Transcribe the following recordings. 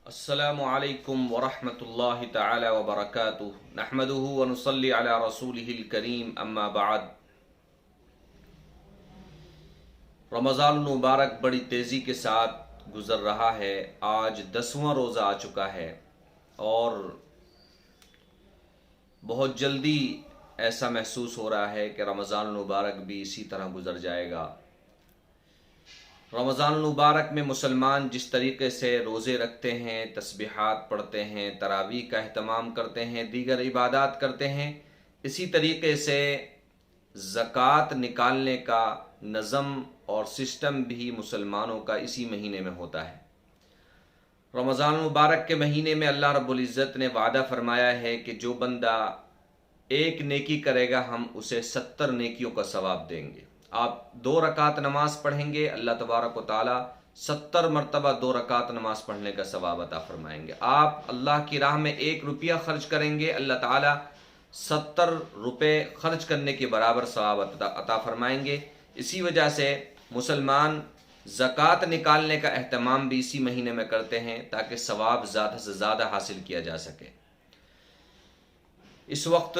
السلام علیکم ورحمۃ اللہ تعالی وبرکاتہ نحمدہ ونصلی علی رسولہ الکریم اما بعد۔ رمضان المبارک بڑی تیزی کے ساتھ گزر رہا ہے۔ آج 10واں روزہ آ چکا ہے اور بہت جلدی ایسا محسوس ہو رہا ہے کہ رمضان المبارک بھی اسی طرح گزر جائے گا۔ رمضان المبارک میں مسلمان جس طریقے سے روزے رکھتے ہیں، تسبیحات پڑھتے ہیں، تراویح کا اہتمام کرتے ہیں، دیگر عبادات کرتے ہیں، اسی طریقے سے زکوٰۃ نکالنے کا نظم اور سسٹم بھی مسلمانوں کا اسی مہینے میں ہوتا ہے۔ رمضان المبارک کے مہینے میں اللہ رب العزت نے وعدہ فرمایا ہے کہ جو بندہ ایک نیکی کرے گا ہم اسے 70 نیکیوں کا ثواب دیں گے۔ آپ 2 رکعت نماز پڑھیں گے، اللہ تبارک و تعالی 70 مرتبہ 2 رکعت نماز پڑھنے کا ثواب عطا فرمائیں گے۔ آپ اللہ کی راہ میں 1 روپیہ خرچ کریں گے، اللہ تعالی 70 روپے خرچ کرنے کے برابر ثواب عطا فرمائیں گے۔ اسی وجہ سے مسلمان زکوٰۃ نکالنے کا اہتمام بھی اسی مہینے میں کرتے ہیں تاکہ ثواب زیادہ سے زیادہ حاصل کیا جا سکے۔ اس وقت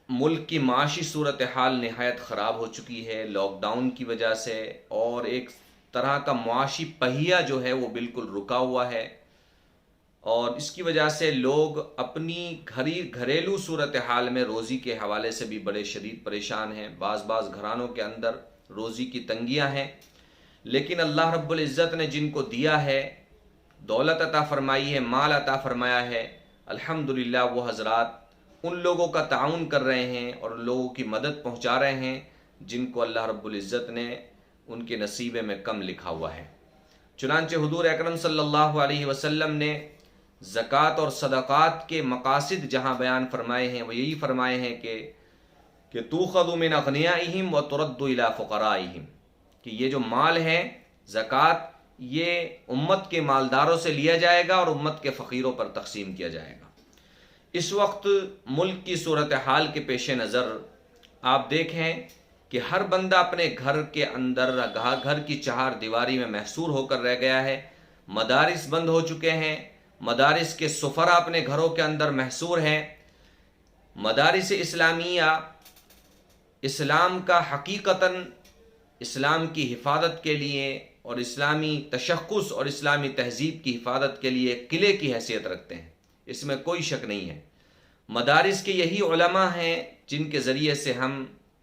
ملک کی معاشی صورتحال نہایت خراب ہو چکی ہے لاک ڈاؤن کی وجہ سے، اور ایک طرح کا معاشی پہیہ جو ہے وہ بالکل رکا ہوا ہے، اور اس کی وجہ سے لوگ اپنی گھریلو صورتحال میں روزی کے حوالے سے بھی بڑے شدید پریشان ہیں۔ بعض گھرانوں کے اندر روزی کی تنگیاں ہیں، لیکن اللہ رب العزت نے جن کو دیا ہے، دولت عطا فرمائی ہے، مال عطا فرمایا ہے، الحمدللہ وہ حضرات ان لوگوں کا تعاون کر رہے ہیں اور ان لوگوں کی مدد پہنچا رہے ہیں جن کو اللہ رب العزت نے ان کے نصیبے میں کم لکھا ہوا ہے۔ چنانچہ حضور اکرم صلی اللہ علیہ وسلم نے زکوٰۃ اور صدقات کے مقاصد جہاں بیان فرمائے ہیں وہ یہی فرمائے ہیں کہ تؤخذ من اغنیائہم وترد الی فقرائہم، کہ یہ جو مال ہے زکوٰۃ یہ امت کے مالداروں سے لیا جائے گا اور امت کے فقیروں پر تقسیم کیا جائے گا۔ اس وقت ملک کی صورتحال کے پیش نظر آپ دیکھیں کہ ہر بندہ اپنے گھر کے اندر گھر کی 4 دیواری میں محصور ہو کر رہ گیا ہے۔ مدارس بند ہو چکے ہیں، مدارس کے سفراء اپنے گھروں کے اندر محصور ہیں۔ مدارس اسلامیہ اسلام کا حقیقتاً اسلام کی حفاظت کے لیے اور اسلامی تشخص اور اسلامی تہذیب کی حفاظت کے لیے قلعے کی حیثیت رکھتے ہیں، اس میں کوئی شک نہیں ہے۔ مدارس کے یہی علماء ہیں جن کے ذریعے سے ہم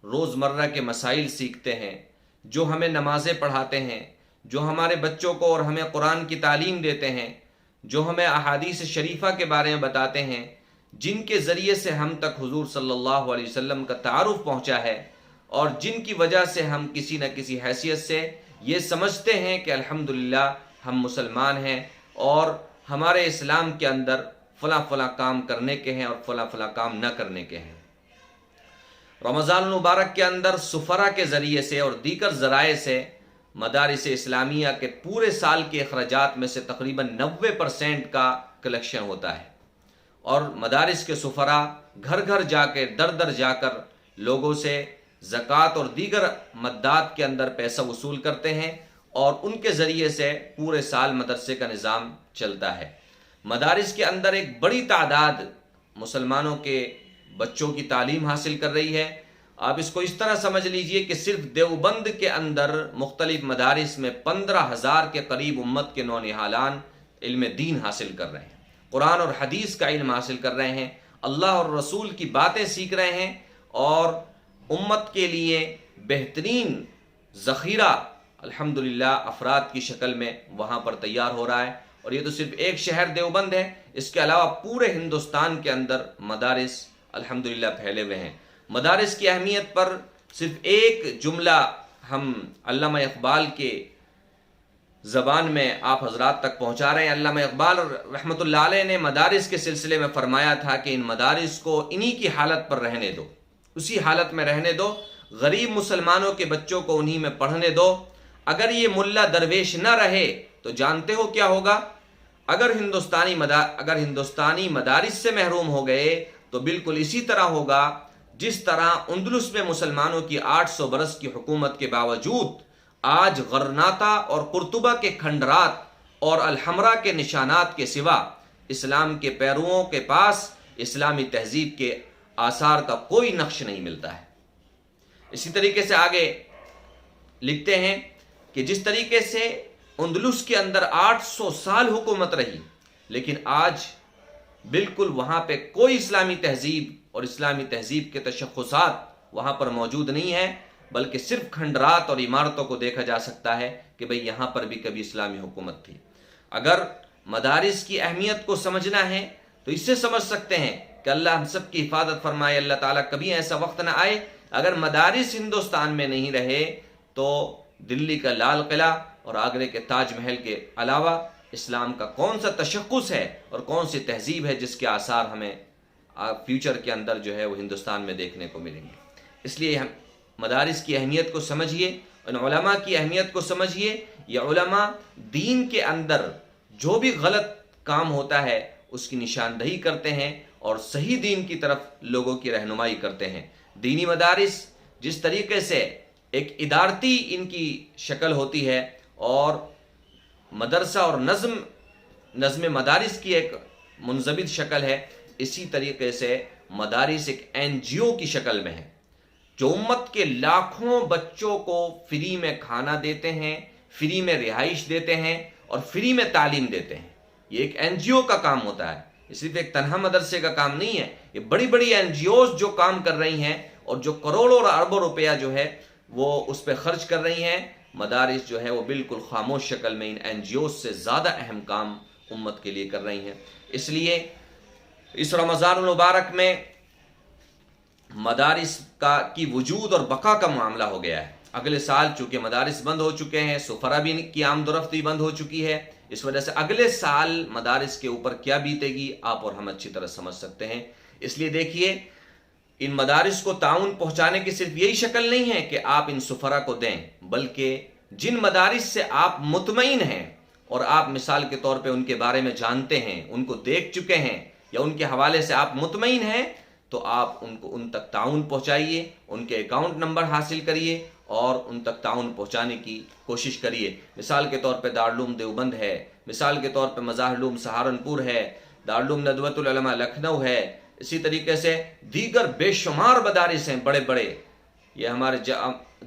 روزمرہ کے مسائل سیکھتے ہیں، جو ہمیں نمازیں پڑھاتے ہیں، جو ہمارے بچوں کو اور ہمیں قرآن کی تعلیم دیتے ہیں، جو ہمیں احادیث شریفہ کے بارے میں بتاتے ہیں، جن کے ذریعے سے ہم تک حضور صلی اللہ علیہ وسلم کا تعارف پہنچا ہے، اور جن کی وجہ سے ہم کسی نہ کسی حیثیت سے یہ سمجھتے ہیں کہ الحمدللہ ہم مسلمان ہیں اور ہمارے اسلام کے اندر فلاں فلاں کام کرنے کے ہیں اور فلاں فلاں کام نہ کرنے کے ہیں۔ رمضان المبارک کے اندر سفراء کے ذریعے سے اور دیگر ذرائع سے مدارس اسلامیہ کے پورے سال کے اخراجات میں سے تقریباً 90% کا کلیکشن ہوتا ہے، اور مدارس کے سفراء گھر گھر جا کے در جا کر لوگوں سے زکوٰۃ اور دیگر مدات کے اندر پیسہ وصول کرتے ہیں، اور ان کے ذریعے سے پورے سال مدرسے کا نظام چلتا ہے۔ مدارس کے اندر ایک بڑی تعداد مسلمانوں کے بچوں کی تعلیم حاصل کر رہی ہے۔ آپ اس کو اس طرح سمجھ لیجئے کہ صرف دیوبند کے اندر مختلف مدارس میں 15,000 کے قریب امت کے نونہالان علم دین حاصل کر رہے ہیں، قرآن اور حدیث کا علم حاصل کر رہے ہیں، اللہ اور رسول کی باتیں سیکھ رہے ہیں، اور امت کے لیے بہترین ذخیرہ الحمدللہ افراد کی شکل میں وہاں پر تیار ہو رہا ہے۔ اور یہ تو صرف ایک شہر دیوبند ہے، اس کے علاوہ پورے ہندوستان کے اندر مدارس الحمدللہ پھیلے ہوئے ہیں۔ مدارس کی اہمیت پر صرف ایک جملہ ہم علامہ اقبال کے زبان میں آپ حضرات تک پہنچا رہے ہیں۔ علامہ اقبال رحمۃ اللہ علیہ نے مدارس کے سلسلے میں فرمایا تھا کہ ان مدارس کو انہی کی حالت پر رہنے دو، اسی حالت میں رہنے دو، غریب مسلمانوں کے بچوں کو انہی میں پڑھنے دو۔ اگر یہ ملا درویش نہ رہے تو جانتے ہو کیا ہوگا؟ اگر ہندوستانی مدارس سے محروم ہو گئے تو بالکل اسی طرح ہوگا جس طرح اندلس میں مسلمانوں کی 800 برس کی حکومت کے باوجود آج غرناطہ اور قرطبہ کے کھنڈرات اور الحمرہ کے نشانات کے سوا اسلام کے پیروؤں کے پاس اسلامی تہذیب کے آثار کا کوئی نقش نہیں ملتا ہے۔ اسی طریقے سے آگے لکھتے ہیں کہ جس طریقے سے اندلس کے اندر 800 سال حکومت رہی، لیکن آج بالکل وہاں پہ کوئی اسلامی تہذیب اور اسلامی تہذیب کے تشخصات وہاں پر موجود نہیں ہے، بلکہ صرف کھنڈرات اور عمارتوں کو دیکھا جا سکتا ہے کہ بھئی یہاں پر بھی کبھی اسلامی حکومت تھی۔ اگر مدارس کی اہمیت کو سمجھنا ہے تو اس سے سمجھ سکتے ہیں کہ اللہ ہم سب کی حفاظت فرمائے، اللہ تعالیٰ کبھی ایسا وقت نہ آئے اگر مدارس ہندوستان میں نہیں رہے تو دلی کا لال قلعہ اور آگرے کے تاج محل کے علاوہ اسلام کا کون سا تشخص ہے اور کون سی تہذیب ہے جس کے آثار ہمیں فیوچر کے اندر جو ہے وہ ہندوستان میں دیکھنے کو ملیں گے۔ اس لیے ہم مدارس کی اہمیت کو سمجھیے، ان علماء کی اہمیت کو سمجھیے۔ یہ علماء دین کے اندر جو بھی غلط کام ہوتا ہے اس کی نشاندہی کرتے ہیں اور صحیح دین کی طرف لوگوں کی رہنمائی کرتے ہیں۔ دینی مدارس جس طریقے سے ایک ادارتی ان کی شکل ہوتی ہے اور مدرسہ اور نظم مدارس کی ایک منضبط شکل ہے، اسی طریقے سے مدارس ایک NGO کی شکل میں ہے جو امت کے لاکھوں بچوں کو فری میں کھانا دیتے ہیں، فری میں رہائش دیتے ہیں اور فری میں تعلیم دیتے ہیں۔ یہ ایک NGO کا کام ہوتا ہے، یہ صرف ایک تنہا مدرسے کا کام نہیں ہے۔ یہ بڑی بڑی NGOs جو کام کر رہی ہیں اور جو کروڑوں اور اربوں روپیہ جو ہے وہ اس پہ خرچ کر رہی ہیں، مدارس جو ہے وہ بالکل خاموش شکل میں ان NGOs سے زیادہ اہم کام امت کے لیے کر رہی ہیں۔ اس لیے اس رمضان المبارک میں مدارس کی وجود اور بقا کا معاملہ ہو گیا ہے۔ اگلے سال چونکہ مدارس بند ہو چکے ہیں، سفرا بھی کی آمد و رفت بھی بند ہو چکی ہے، اس وجہ سے اگلے سال مدارس کے اوپر کیا بیتے گی آپ اور ہم اچھی طرح سمجھ سکتے ہیں۔ اس لیے دیکھیے، ان مدارس کو تعاون پہنچانے کی صرف یہی شکل نہیں ہے کہ آپ ان سفرا کو دیں، بلکہ جن مدارس سے آپ مطمئن ہیں اور آپ مثال کے طور پہ ان کے بارے میں جانتے ہیں، ان کو دیکھ چکے ہیں یا ان کے حوالے سے آپ مطمئن ہیں، تو آپ ان تک تعاون پہنچائیے، ان کے اکاؤنٹ نمبر حاصل کریے اور ان تک تعاون پہنچانے کی کوشش کریے۔ مثال کے طور پہ دارالعلوم دیوبند ہے، مثال کے طور پہ مظاہر علوم سہارنپور ہے، دارالعلوم ندوۃ العلماء لکھنؤ ہے، اسی طریقے سے دیگر بے شمار مدارس ہیں بڑے بڑے۔ یہ ہمارے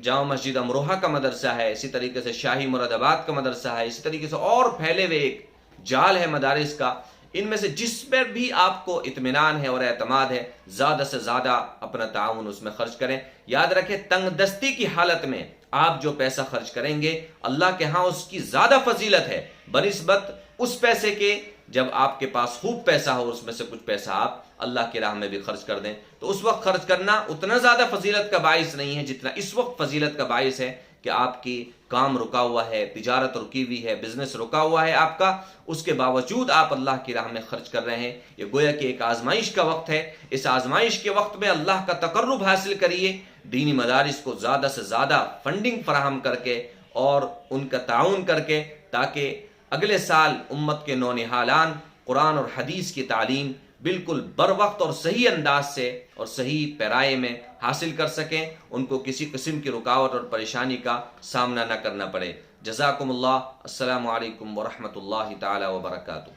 جامع مسجد امروہہ کا مدرسہ ہے، اسی طریقے سے شاہی مراد آباد کا مدرسہ ہے، اسی طریقے سے اور پھیلے ہوئے ایک جال ہے مدارس کا۔ ان میں سے جس پر بھی آپ کو اطمینان ہے اور اعتماد ہے، زیادہ سے زیادہ اپنا تعاون اس میں خرچ کریں۔ یاد رکھیں، تنگ دستی کی حالت میں آپ جو پیسہ خرچ کریں گے اللہ کے ہاں اس کی زیادہ فضیلت ہے بنسبت اس پیسے کے جب آپ کے پاس خوب پیسہ ہو، اس میں سے کچھ پیسہ آپ اللہ کی راہ میں بھی خرچ کر دیں، تو اس وقت خرچ کرنا اتنا زیادہ فضیلت کا باعث نہیں ہے جتنا اس وقت فضیلت کا باعث ہے کہ آپ کی کام رکا ہوا ہے، تجارت رکی ہوئی ہے، بزنس رکا ہوا ہے آپ کا، اس کے باوجود آپ اللہ کی راہ میں خرچ کر رہے ہیں۔ یہ گویا کہ ایک آزمائش کا وقت ہے، اس آزمائش کے وقت میں اللہ کا تقرب حاصل کریے، دینی مدارس کو زیادہ سے زیادہ فنڈنگ فراہم کر کے اور ان کا تعاون کر کے، تاکہ اگلے سال امت کے نونہالان قرآن اور حدیث کی تعلیم بالکل بر وقت اور صحیح انداز سے اور صحیح پیرائے میں حاصل کر سکیں، ان کو کسی قسم کی رکاوٹ اور پریشانی کا سامنا نہ کرنا پڑے۔ جزاکم اللہ۔ السلام علیکم ورحمۃ اللہ تعالی وبرکاتہ۔